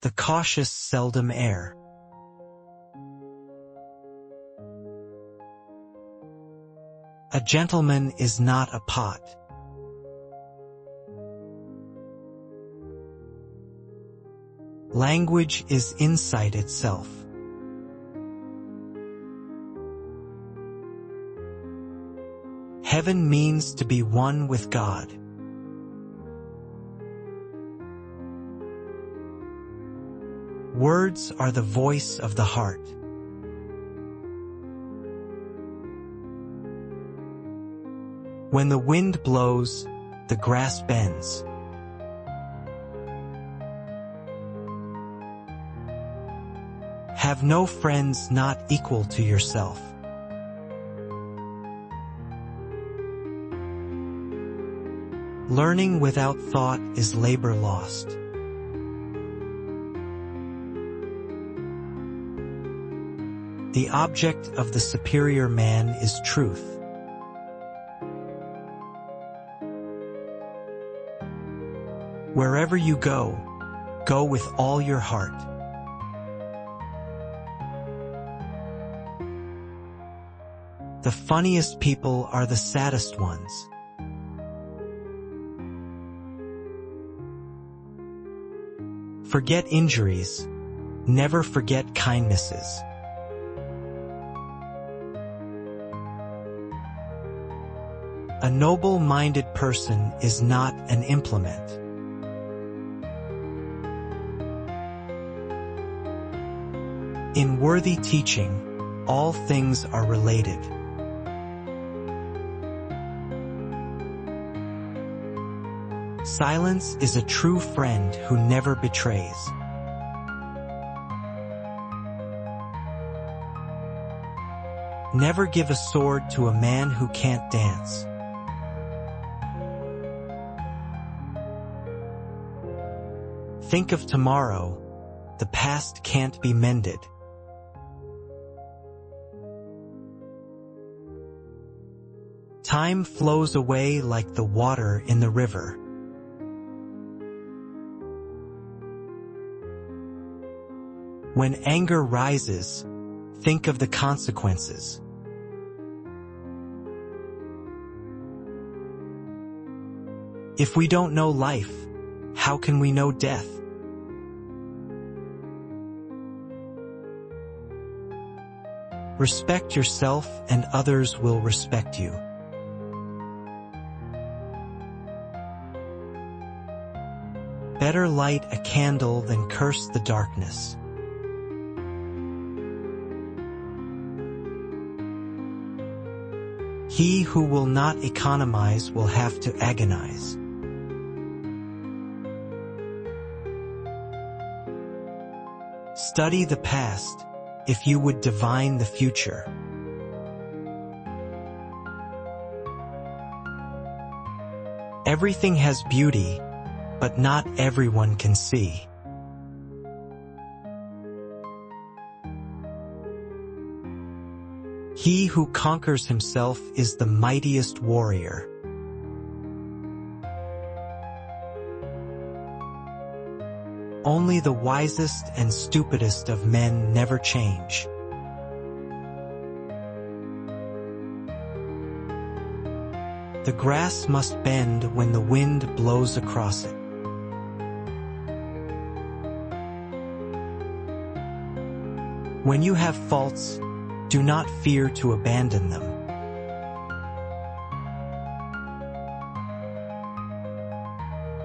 The cautious seldom err. A gentleman is not a pot. Language is insight itself. Heaven means to be one with God. Words are the voice of the heart. When the wind blows, the grass bends. Have no friends not equal to yourself. Learning without thought is labor lost. The object of the superior man is truth. Wherever you go, go with all your heart. The funniest people are the saddest ones. Forget injuries, never forget kindnesses. A noble-minded person is not an implement. In worthy teaching, all things are related. Silence is a true friend who never betrays. Never give a sword to a man who can't dance. Think of tomorrow, the past can't be mended. Time flows away like the water in the river. When anger rises, think of the consequences. If we don't know life, how can we know death? Respect yourself and others will respect you. Better light a candle than curse the darkness. He who will not economize will have to agonize. Study the past if you would divine the future. Everything has beauty, but not everyone can see. He who conquers himself is the mightiest warrior. Only the wisest and stupidest of men never change. The grass must bend when the wind blows across it. When you have faults, do not fear to abandon them.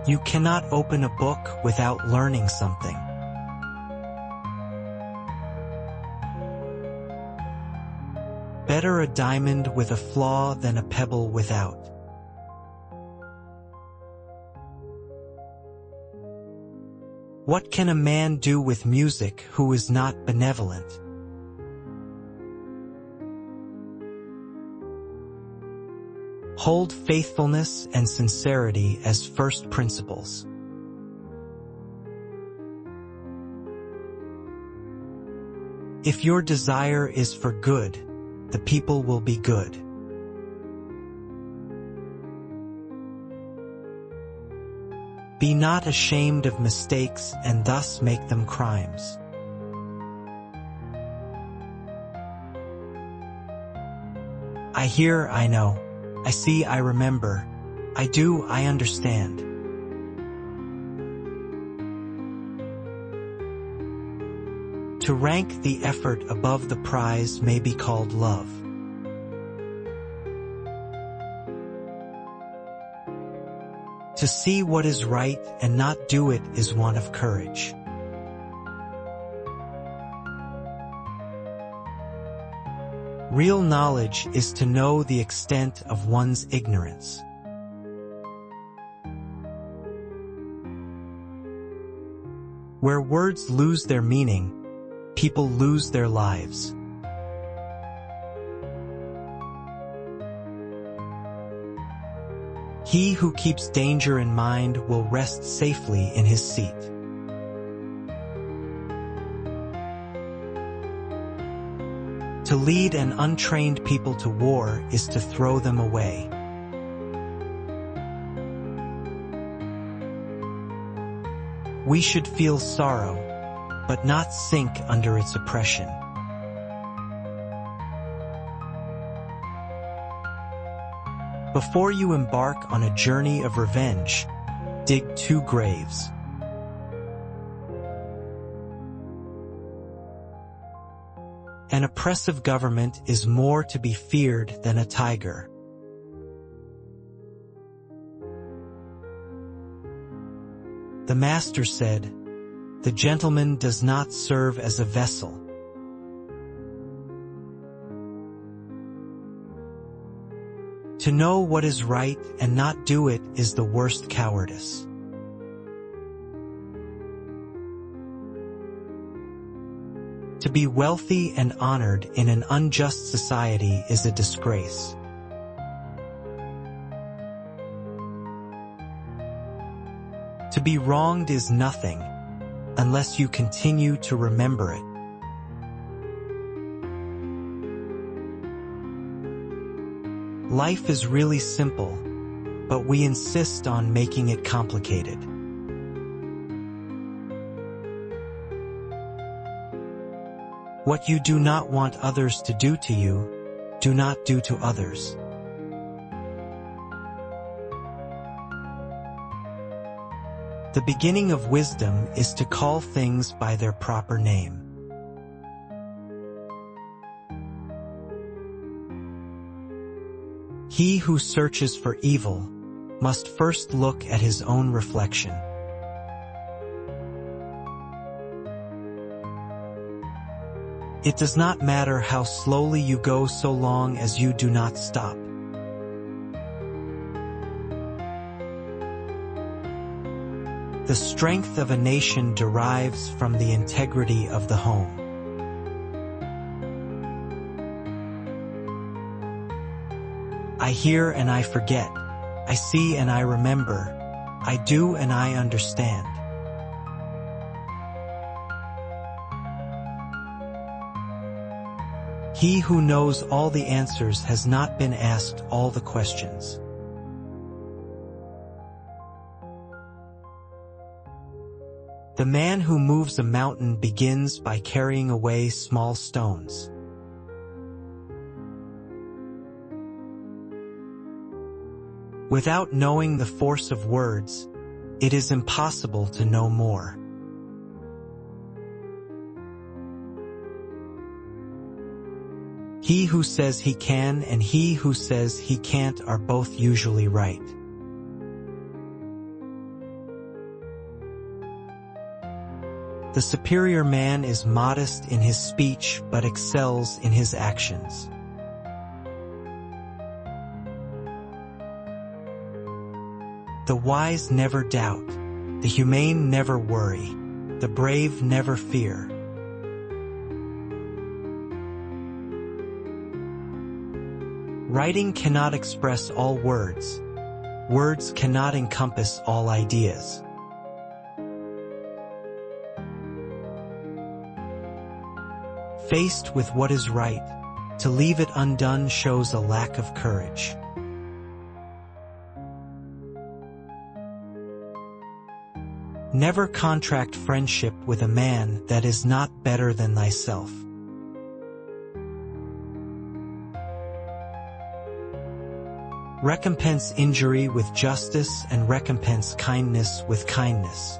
You cannot open a book without learning something. Better a diamond with a flaw than a pebble without. What can a man do with music who is not benevolent? Hold faithfulness and sincerity as first principles. If your desire is for good, the people will be good. Be not ashamed of mistakes and thus make them crimes. I hear, I know. I see, I remember. I do, I understand. To rank the effort above the prize may be called love. To see what is right and not do it is one of courage. Real knowledge is to know the extent of one's ignorance. Where words lose their meaning, people lose their lives. He who keeps danger in mind will rest safely in his seat. To lead an untrained people to war is to throw them away. We should feel sorrow, but not sink under its oppression. Before you embark on a journey of revenge, dig 2 graves. An oppressive government is more to be feared than a tiger. The master said, "The gentleman does not serve as a vessel." To know what is right and not do it is the worst cowardice. To be wealthy and honored in an unjust society is a disgrace. To be wronged is nothing, unless you continue to remember it. Life is really simple, but we insist on making it complicated. What you do not want others to do to you, do not do to others. The beginning of wisdom is to call things by their proper name. He who searches for evil must first look at his own reflection. It does not matter how slowly you go so long as you do not stop. The strength of a nation derives from the integrity of the home. I hear and I forget. I see and I remember. I do and I understand. He who knows all the answers has not been asked all the questions. The man who moves a mountain begins by carrying away small stones. Without knowing the force of words, it is impossible to know more. He who says he can and he who says he can't are both usually right. The superior man is modest in his speech but excels in his actions. The wise never doubt, the humane never worry, the brave never fear. Writing cannot express all words. Words cannot encompass all ideas. Faced with what is right, to leave it undone shows a lack of courage. Never contract friendship with a man that is not better than thyself. Recompense injury with justice and recompense kindness with kindness.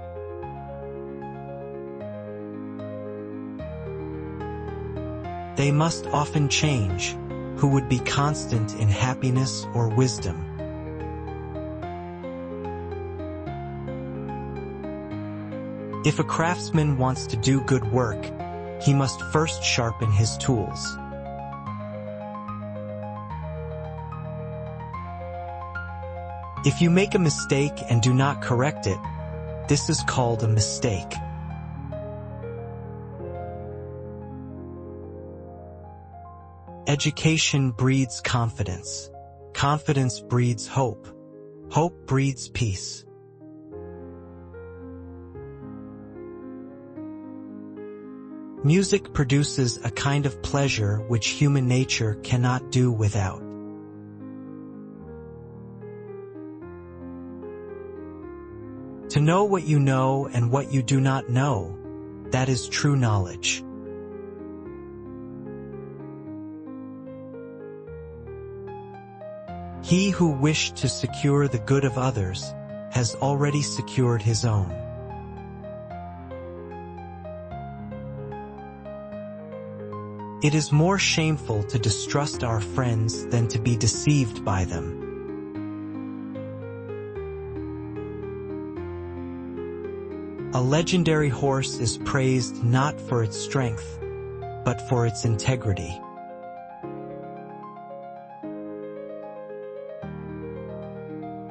They must often change, who would be constant in happiness or wisdom. If a craftsman wants to do good work, he must first sharpen his tools. If you make a mistake and do not correct it, this is called a mistake. Education breeds confidence. Confidence breeds hope. Hope breeds peace. Music produces a kind of pleasure which human nature cannot do without. To know what you know and what you do not know, that is true knowledge. He who wished to secure the good of others has already secured his own. It is more shameful to distrust our friends than to be deceived by them. A legendary horse is praised not for its strength, but for its integrity.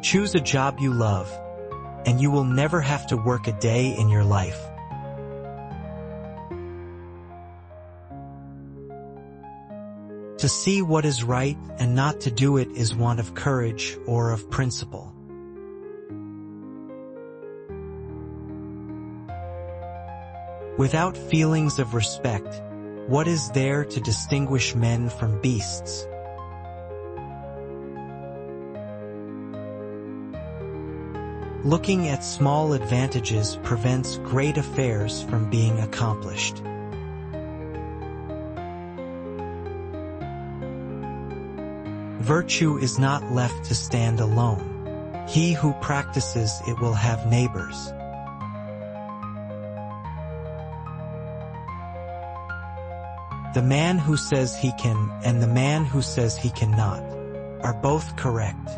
Choose a job you love, and you will never have to work a day in your life. To see what is right and not to do it is want of courage or of principle. Without feelings of respect, what is there to distinguish men from beasts? Looking at small advantages prevents great affairs from being accomplished. Virtue is not left to stand alone. He who practices it will have neighbors. The man who says he can and the man who says he cannot are both correct.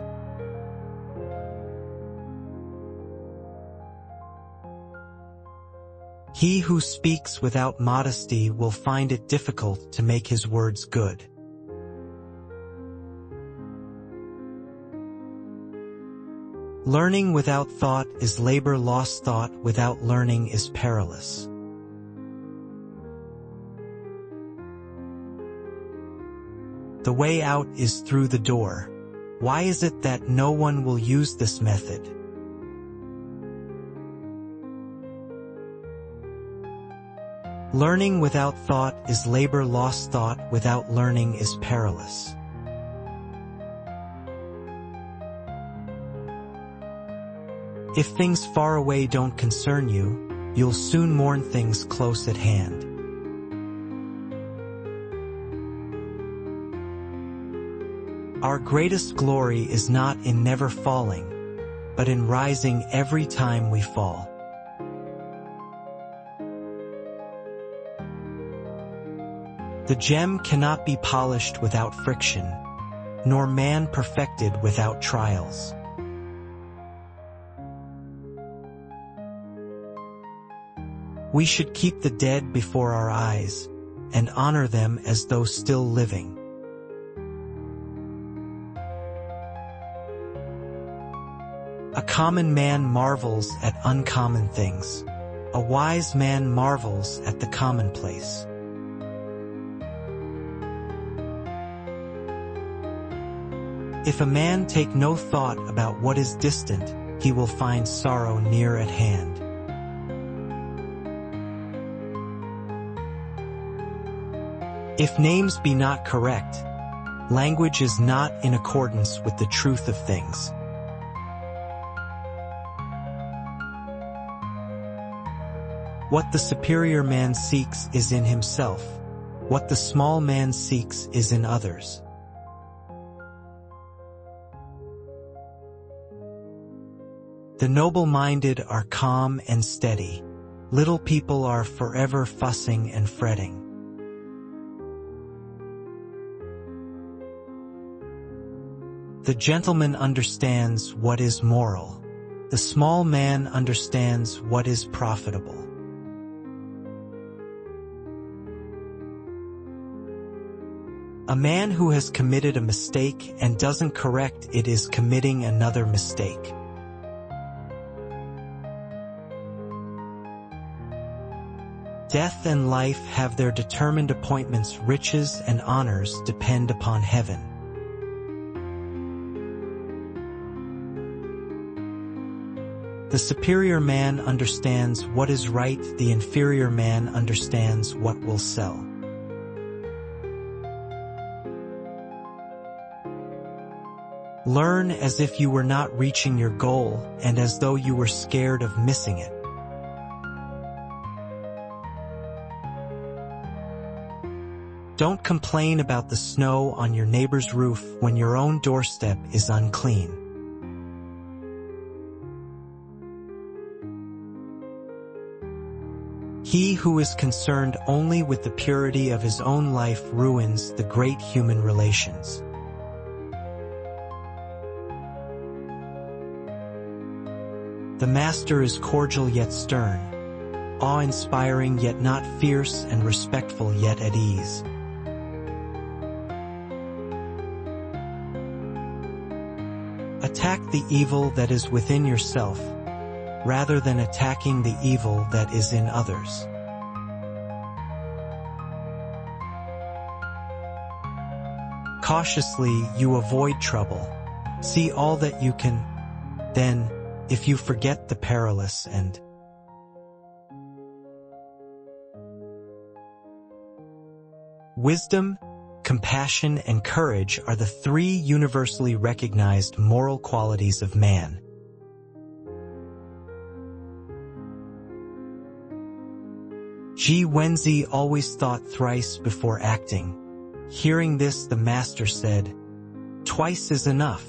He who speaks without modesty will find it difficult to make his words good. Learning without thought is labor lost. Thought without learning is perilous. The way out is through the door. Why is it that no one will use this method? Learning without thought is labor lost. Thought without learning is perilous. If things far away don't concern you, you'll soon mourn things close at hand. Our greatest glory is not in never falling, but in rising every time we fall. The gem cannot be polished without friction, nor man perfected without trials. We should keep the dead before our eyes, and honor them as though still living. A common man marvels at uncommon things. A wise man marvels at the commonplace. If a man take no thought about what is distant, he will find sorrow near at hand. If names be not correct, language is not in accordance with the truth of things. What the superior man seeks is in himself. What the small man seeks is in others. The noble-minded are calm and steady. Little people are forever fussing and fretting. The gentleman understands what is moral. The small man understands what is profitable. A man who has committed a mistake and doesn't correct it is committing another mistake. Death and life have their determined appointments. Riches and honors depend upon heaven. The superior man understands what is right. The inferior man understands what will sell. Learn as if you were not reaching your goal and as though you were scared of missing it. Don't complain about the snow on your neighbor's roof when your own doorstep is unclean. He who is concerned only with the purity of his own life ruins the great human relations. The master is cordial yet stern, awe-inspiring yet not fierce, and respectful yet at ease. Attack the evil that is within yourself, rather than attacking the evil that is in others. Cautiously you avoid trouble. See all that you can, then, if you forget the perilous and wisdom, compassion, and courage are the three universally recognized moral qualities of man. Ji Wenzi always thought thrice before acting. Hearing this, the master said, "Twice is enough."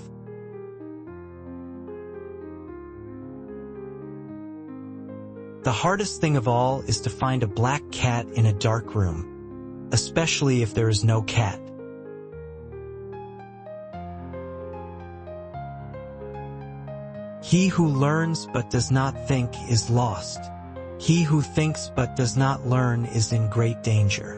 The hardest thing of all is to find a black cat in a dark room, especially if there is no cat. He who learns but does not think is lost. He who thinks but does not learn is in great danger.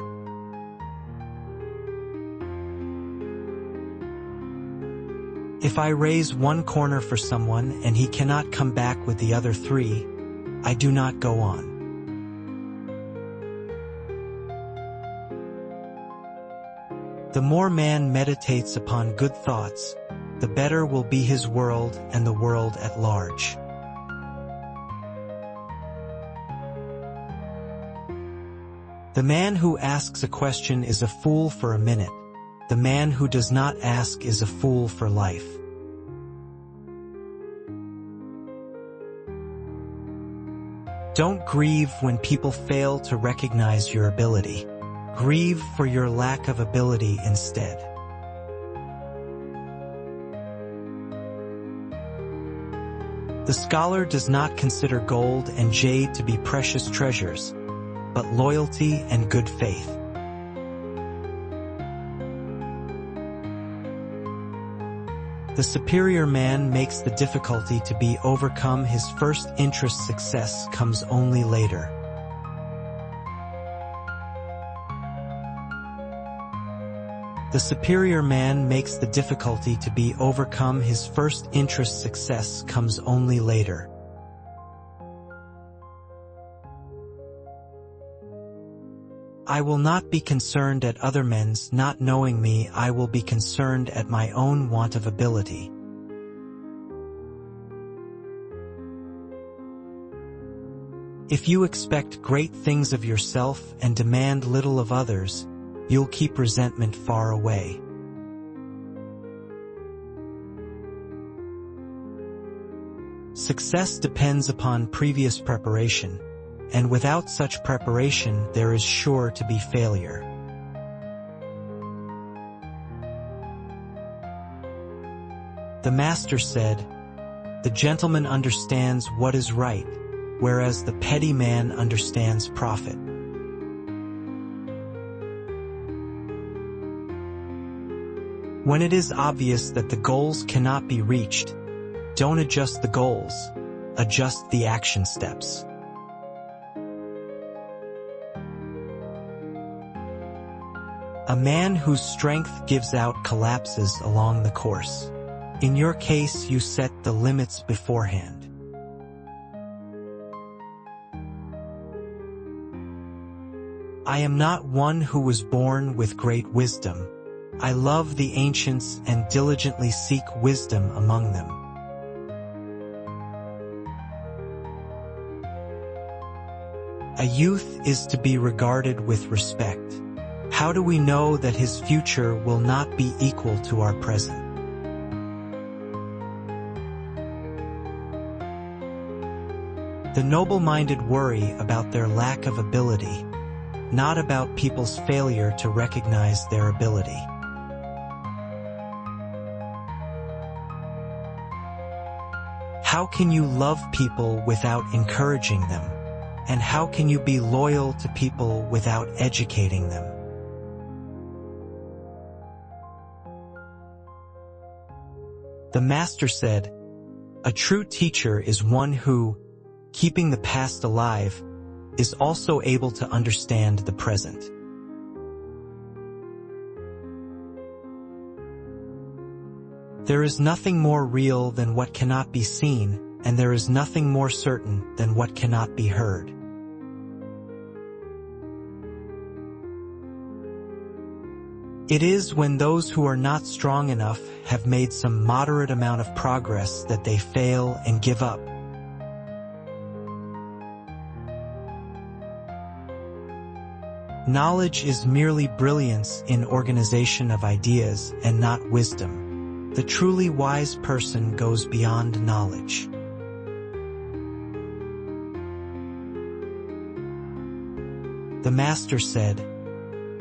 If I raise one corner for someone and he cannot come back with the other three, I do not go on. The more man meditates upon good thoughts, the better will be his world and the world at large. The man who asks a question is a fool for a minute. The man who does not ask is a fool for life. Don't grieve when people fail to recognize your ability. Grieve for your lack of ability instead. The scholar does not consider gold and jade to be precious treasures, but loyalty and good faith. The superior man makes the difficulty to be overcome. His first interest. Success comes only later. The superior man makes the difficulty to be overcome. His first interest. Success comes only later. I will not be concerned at other men's not knowing me. I will be concerned at my own want of ability. If you expect great things of yourself and demand little of others, you'll keep resentment far away. Success depends upon previous preparation, and without such preparation there is sure to be failure. The master said, "The gentleman understands what is right, whereas the petty man understands profit." When it is obvious that the goals cannot be reached, don't adjust the goals, adjust the action steps. A man whose strength gives out collapses along the course. In your case, you set the limits beforehand. I am not one who was born with great wisdom. I love the ancients and diligently seek wisdom among them. A youth is to be regarded with respect. How do we know that his future will not be equal to our present? The noble-minded worry about their lack of ability, not about people's failure to recognize their ability. How can you love people without encouraging them? And how can you be loyal to people without educating them? The master said, "A true teacher is one who, keeping the past alive, is also able to understand the present." There is nothing more real than what cannot be seen, and there is nothing more certain than what cannot be heard. It is when those who are not strong enough have made some moderate amount of progress that they fail and give up. Knowledge is merely brilliance in organization of ideas and not wisdom. The truly wise person goes beyond knowledge. The master said,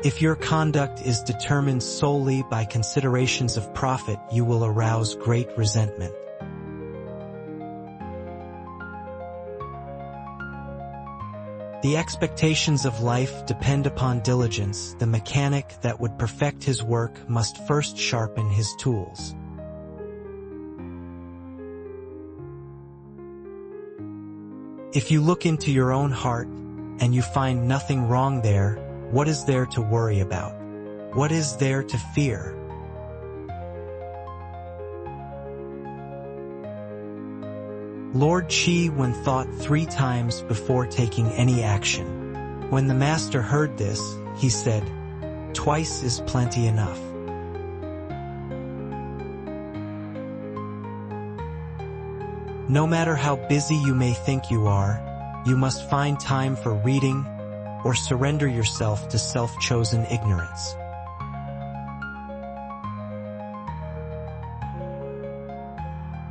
"If your conduct is determined solely by considerations of profit, you will arouse great resentment." The expectations of life depend upon diligence. The mechanic that would perfect his work must first sharpen his tools. If you look into your own heart, and you find nothing wrong there, what is there to worry about? What is there to fear? Lord Chi Wen thought 3 times before taking any action. When the master heard this, he said, "Twice is plenty enough." No matter how busy you may think you are, you must find time for reading or surrender yourself to self-chosen ignorance.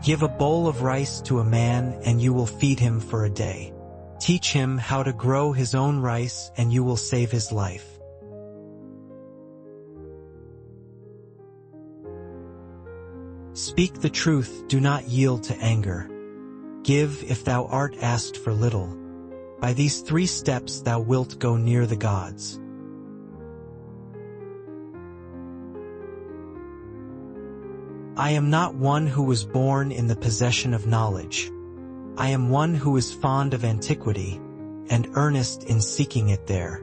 Give a bowl of rice to a man and you will feed him for a day. Teach him how to grow his own rice and you will save his life. Speak the truth, do not yield to anger. Give if thou art asked for little. By these 3 steps thou wilt go near the gods. I am not one who was born in the possession of knowledge. I am one who is fond of antiquity, and earnest in seeking it there.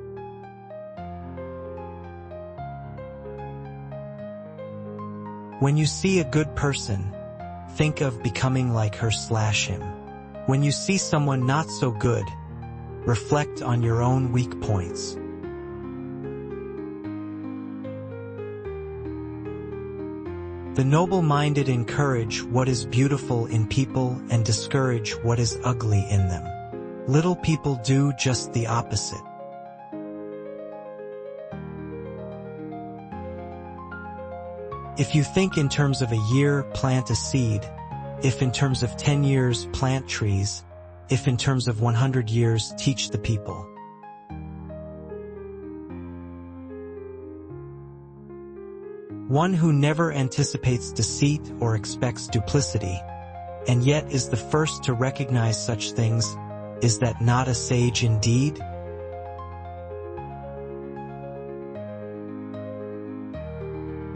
When you see a good person, think of becoming like her/him. When you see someone not so good, reflect on your own weak points. The noble-minded encourage what is beautiful in people and discourage what is ugly in them. Little people do just the opposite. If you think in terms of a year, plant a seed. If in terms of 10 years, plant trees. if in terms of 100 years, teach the people. One who never anticipates deceit or expects duplicity, and yet is the first to recognize such things, is that not a sage indeed?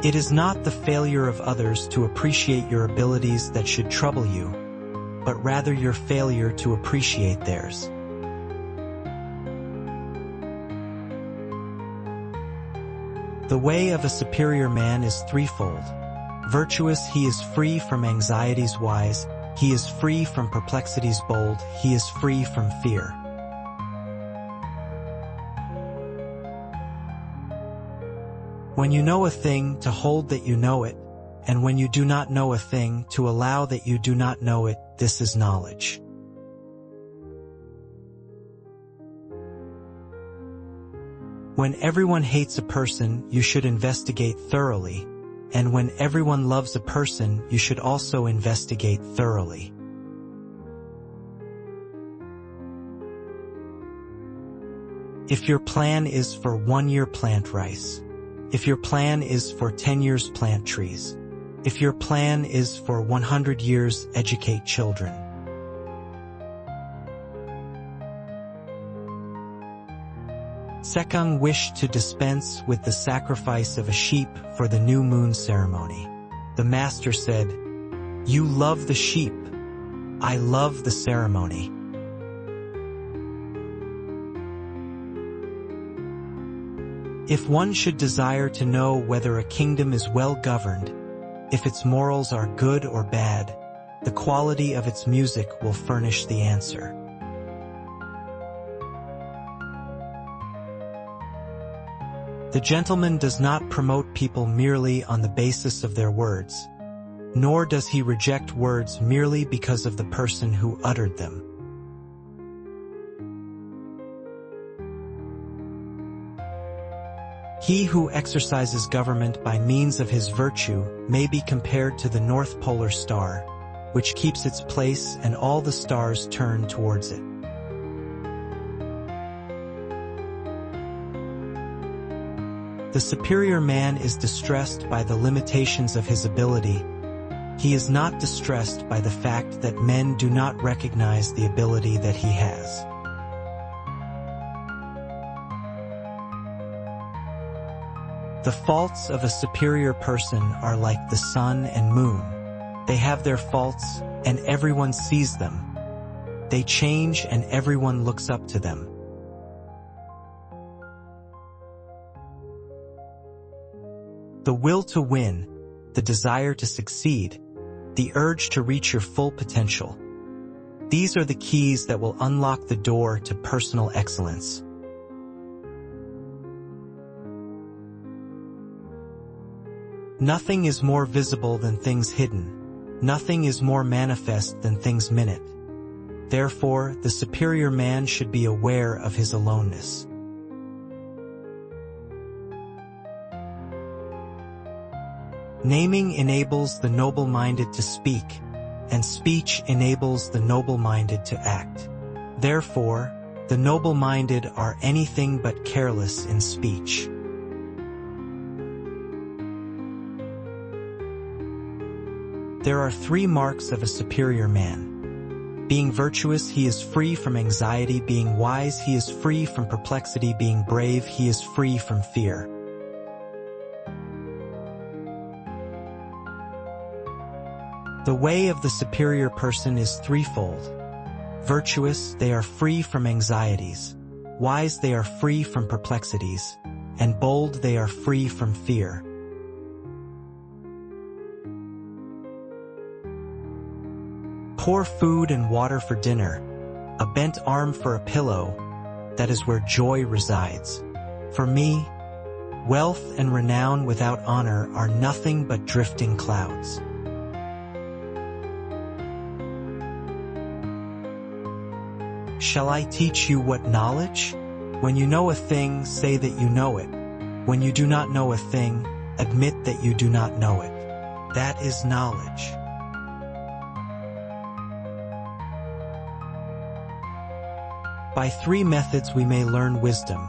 It is not the failure of others to appreciate your abilities that should trouble you, but rather your failure to appreciate theirs. The way of a superior man is threefold. Virtuous, he is free from anxieties; wise, he is free from perplexities; bold, he is free from fear. When you know a thing, to hold that you know it, and when you do not know a thing, to allow that you do not know it, this is knowledge. When everyone hates a person, you should investigate thoroughly, and when everyone loves a person, you should also investigate thoroughly. If your plan is for 1 year, plant rice. If your plan is for 10 years, plant trees. If your plan is for 100 years, educate children. Sekung wished to dispense with the sacrifice of a sheep for the new moon ceremony. The master said, "You love the sheep. I love the ceremony." If one should desire to know whether a kingdom is well governed, if its morals are good or bad, the quality of its music will furnish the answer. The gentleman does not promote people merely on the basis of their words, nor does he reject words merely because of the person who uttered them. He who exercises government by means of his virtue may be compared to the North Polar Star, which keeps its place and all the stars turn towards it. The superior man is distressed by the limitations of his ability. He is not distressed by the fact that men do not recognize the ability that he has. The faults of a superior person are like the sun and moon. They have their faults, and everyone sees them. They change, and everyone looks up to them. The will to win, the desire to succeed, the urge to reach your full potential. These are the keys that will unlock the door to personal excellence. Nothing is more visible than things hidden. Nothing is more manifest than things minute. Therefore, the superior man should be aware of his aloneness. Naming enables the noble-minded to speak, and speech enables the noble-minded to act. Therefore, the noble-minded are anything but careless in speech. There are 3 marks of a superior man. Being virtuous, he is free from anxiety; being wise, he is free from perplexity; being brave, he is free from fear. The way of the superior person is threefold. Virtuous, they are free from anxieties; wise, they are free from perplexities; and bold, they are free from fear. Pour food and water for dinner, a bent arm for a pillow, that is where joy resides. For me, wealth and renown without honor are nothing but drifting clouds. Shall I teach you what knowledge? When you know a thing, say that you know it. When you do not know a thing, admit that you do not know it. That is knowledge. By three methods we may learn wisdom.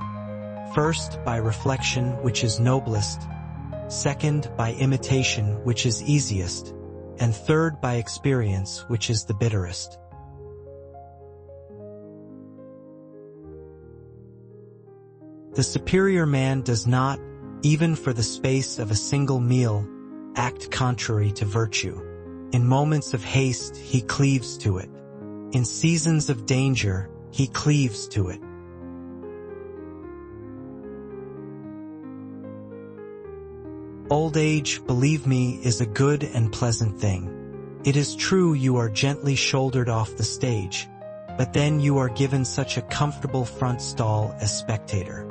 First, by reflection, which is noblest. Second, by imitation, which is easiest. And third, by experience, which is the bitterest. The superior man does not, even for the space of a single meal, act contrary to virtue. In moments of haste, he cleaves to it. In seasons of danger, he cleaves to it. Old age, believe me, is a good and pleasant thing. It is true you are gently shouldered off the stage, but then you are given such a comfortable front stall as spectator.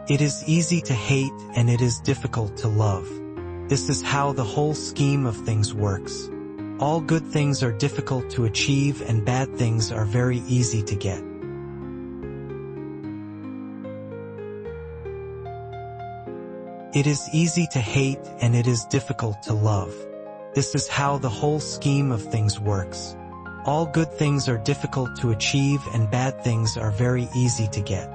It is easy to hate and it is difficult to love. This is how the whole scheme of things works. All good things are difficult to achieve and bad things are very easy to get. It is easy to hate and it is difficult to love. This is how the whole scheme of things works. All good things are difficult to achieve and bad things are very easy to get.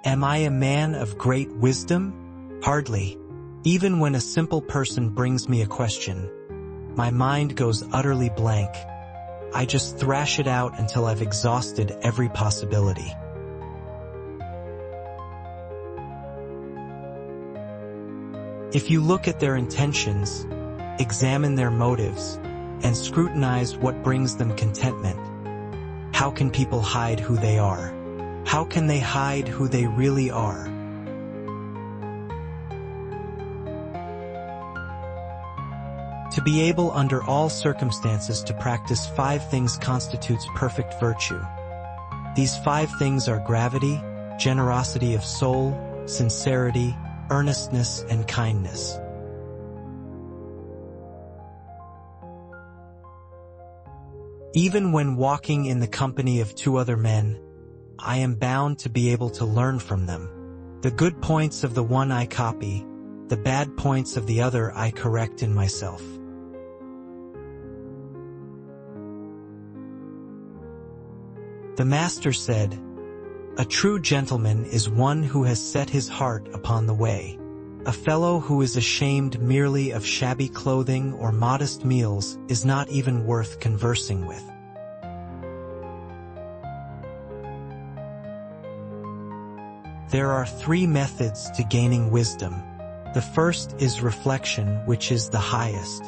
Am I a man of great wisdom? Hardly. Even when a simple person brings me a question, my mind goes utterly blank. I just thrash it out until I've exhausted every possibility. If you look at their intentions, examine their motives, and scrutinize what brings them contentment, how can people hide who they are? How can they hide who they really are? To be able under all circumstances to practice 5 things constitutes perfect virtue. These 5 things are gravity, generosity of soul, sincerity, earnestness, and kindness. Even when walking in the company of 2 other men, I am bound to be able to learn from them. The good points of the one I copy, the bad points of the other I correct in myself. The master said, "A true gentleman is one who has set his heart upon the way. A fellow who is ashamed merely of shabby clothing or modest meals is not even worth conversing with." There are 3 methods to gaining wisdom. The first is reflection, which is the highest.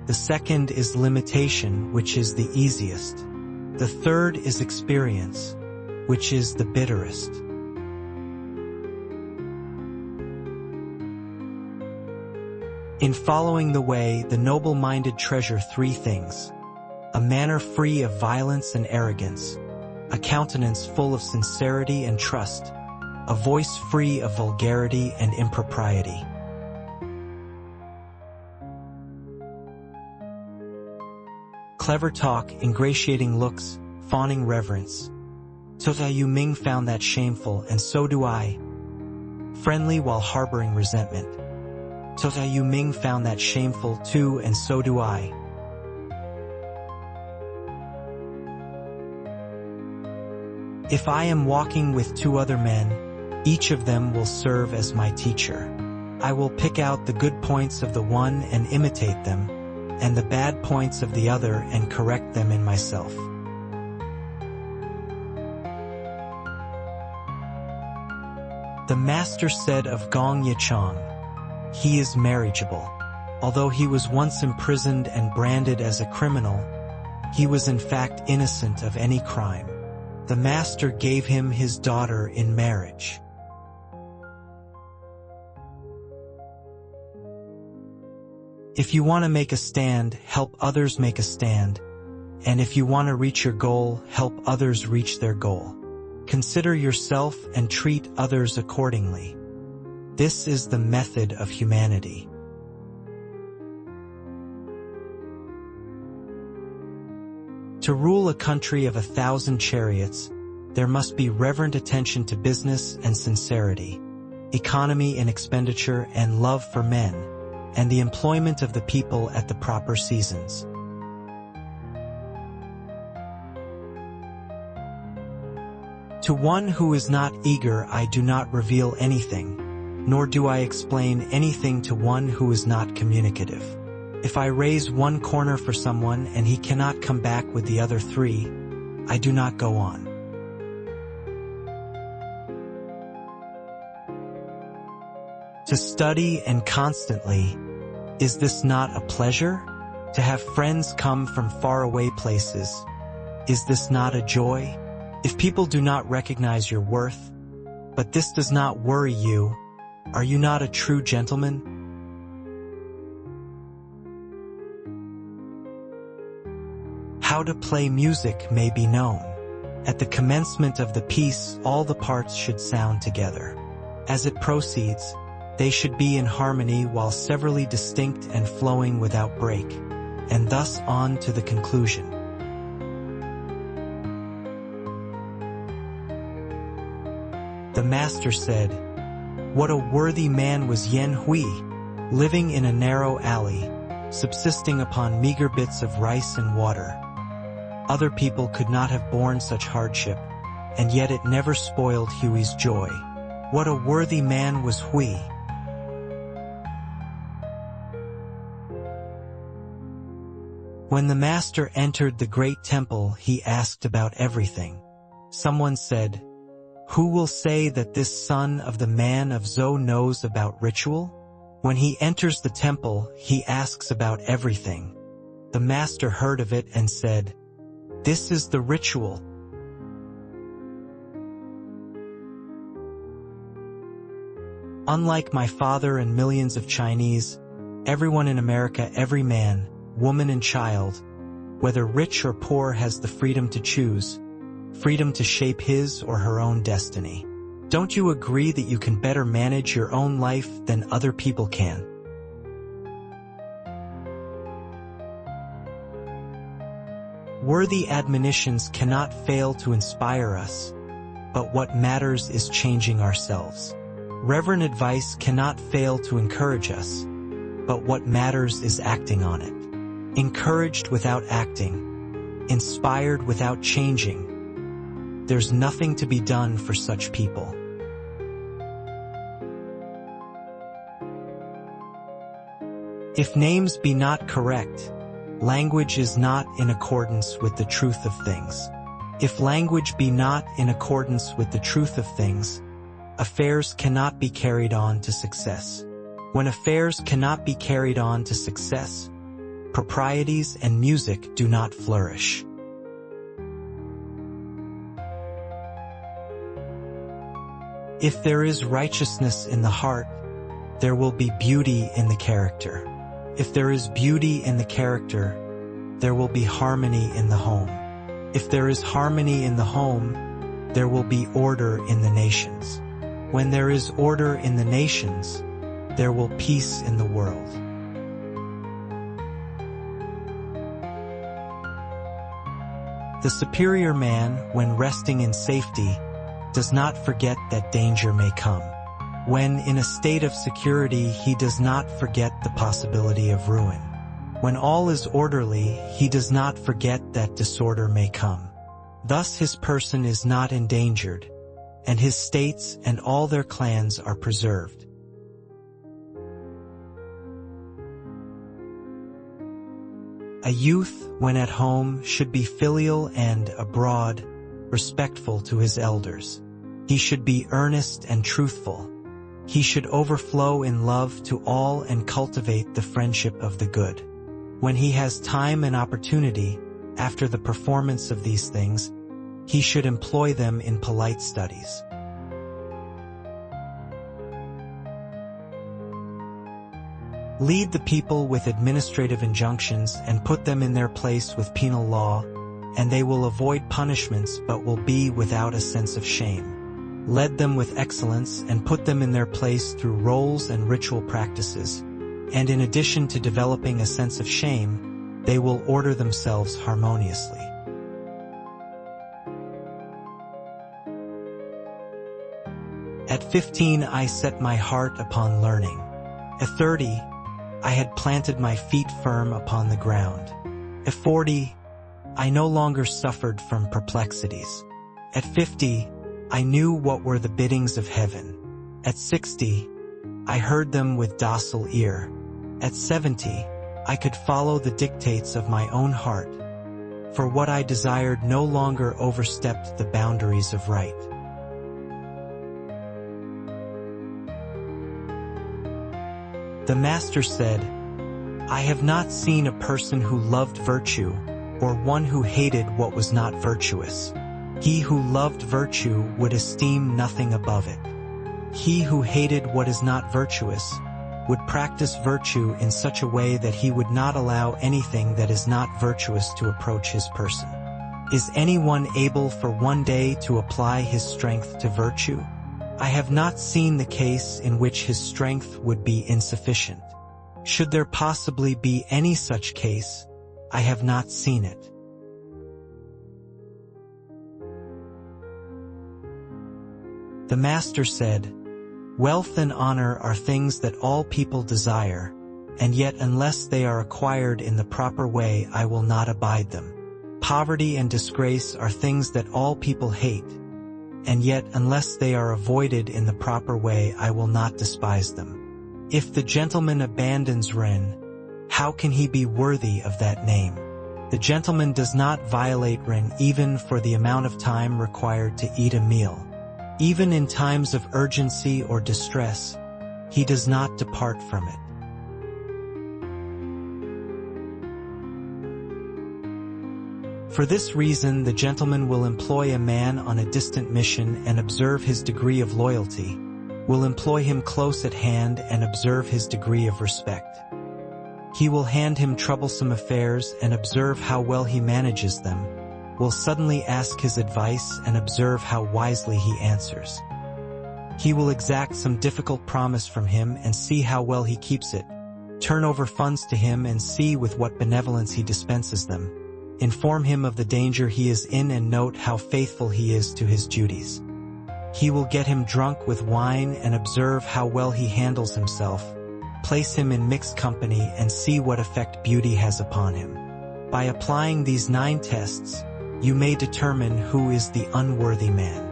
The second is limitation, which is the easiest. The third is experience, which is the bitterest. In following the way, the noble-minded treasure 3 things: a manner free of violence and arrogance, a countenance full of sincerity and trust, a voice free of vulgarity and impropriety. Clever talk, ingratiating looks, fawning reverence. Tota Yu Ming found that shameful, and so do I. Friendly while harboring resentment. Tota Yu Ming found that shameful too, and so do I. If I am walking with 2 other men, each of them will serve as my teacher. I will pick out the good points of the one and imitate them, and the bad points of the other and correct them in myself. The master said of Gong Yichang, "He is marriageable. Although he was once imprisoned and branded as a criminal, he was in fact innocent of any crime. The master gave him his daughter in marriage." If you want to make a stand, help others make a stand. And if you want to reach your goal, help others reach their goal. Consider yourself and treat others accordingly. This is the method of humanity. To rule a country of 1,000 chariots, there must be reverent attention to business and sincerity. economy in expenditure and love for men, and the employment of the people at the proper seasons. To one who is not eager I do not reveal anything, nor do I explain anything to one who is not communicative. If I raise one corner for someone and he cannot come back with the other three, I do not go on. To study and constantly, is this not a pleasure? To have friends come from faraway places, is this not a joy? If people do not recognize your worth, but this does not worry you, are you not a true gentleman? How to play music may be known. At the commencement of the piece, all the parts should sound together. As it proceeds, they should be in harmony while severally distinct and flowing without break, and thus on to the conclusion. The master said, "What a worthy man was Yen Hui, living in a narrow alley, subsisting upon meager bits of rice and water. Other people could not have borne such hardship, and yet it never spoiled Hui's joy. What a worthy man was Hui." When the master entered the great temple, he asked about everything. Someone said, "Who will say that this son of the man of Zhou knows about ritual?" When he enters the temple, he asks about everything. The master heard of it and said, "This is the ritual." Unlike my father and millions of Chinese, everyone in America, every man, woman and child, whether rich or poor, has the freedom to choose, freedom to shape his or her own destiny. Don't you agree that you can better manage your own life than other people can? Worthy admonitions cannot fail to inspire us, but what matters is changing ourselves. Reverent advice cannot fail to encourage us, but what matters is acting on it. Encouraged without acting, inspired without changing, there's nothing to be done for such people. If names be not correct, language is not in accordance with the truth of things. If language be not in accordance with the truth of things, affairs cannot be carried on to success. When affairs cannot be carried on to success, proprieties and music do not flourish. If there is righteousness in the heart, there will be beauty in the character. If there is beauty in the character, there will be harmony in the home. If there is harmony in the home, there will be order in the nations. When there is order in the nations, there will peace in the world. The superior man, when resting in safety, does not forget that danger may come. When in a state of security, he does not forget the possibility of ruin. When all is orderly, he does not forget that disorder may come. Thus his person is not endangered, and his states and all their clans are preserved. A youth, when at home, should be filial and, abroad, respectful to his elders. He should be earnest and truthful. He should overflow in love to all and cultivate the friendship of the good. When he has time and opportunity, after the performance of these things, he should employ them in polite studies. Lead the people with administrative injunctions and put them in their place with penal law, and they will avoid punishments but will be without a sense of shame. Lead them with excellence and put them in their place through roles and ritual practices, and in addition to developing a sense of shame, they will order themselves harmoniously. At 15, I set my heart upon learning. At 30, I had planted my feet firm upon the ground. At 40, I no longer suffered from perplexities. At 50, I knew what were the biddings of heaven. At 60, I heard them with docile ear. At 70, I could follow the dictates of my own heart, for what I desired no longer overstepped the boundaries of right. The Master said, I have not seen a person who loved virtue, or one who hated what was not virtuous. He who loved virtue would esteem nothing above it. He who hated what is not virtuous would practice virtue in such a way that he would not allow anything that is not virtuous to approach his person. Is anyone able for one day to apply his strength to virtue? I have not seen the case in which his strength would be insufficient. Should there possibly be any such case, I have not seen it. The Master said, wealth and honor are things that all people desire, and yet unless they are acquired in the proper way I will not abide them. Poverty and disgrace are things that all people hate, and yet unless they are avoided in the proper way I will not despise them. If the gentleman abandons Ren, how can he be worthy of that name? The gentleman does not violate Ren even for the amount of time required to eat a meal. Even in times of urgency or distress, he does not depart from it. For this reason, the gentleman will employ a man on a distant mission and observe his degree of loyalty, will employ him close at hand and observe his degree of respect. He will hand him troublesome affairs and observe how well he manages them, will suddenly ask his advice and observe how wisely he answers. He will exact some difficult promise from him and see how well he keeps it, turn over funds to him and see with what benevolence he dispenses them, inform him of the danger he is in and note how faithful he is to his duties. He will get him drunk with wine and observe how well he handles himself, place him in mixed company and see what effect beauty has upon him. By applying these 9 tests, you may determine who is the unworthy man.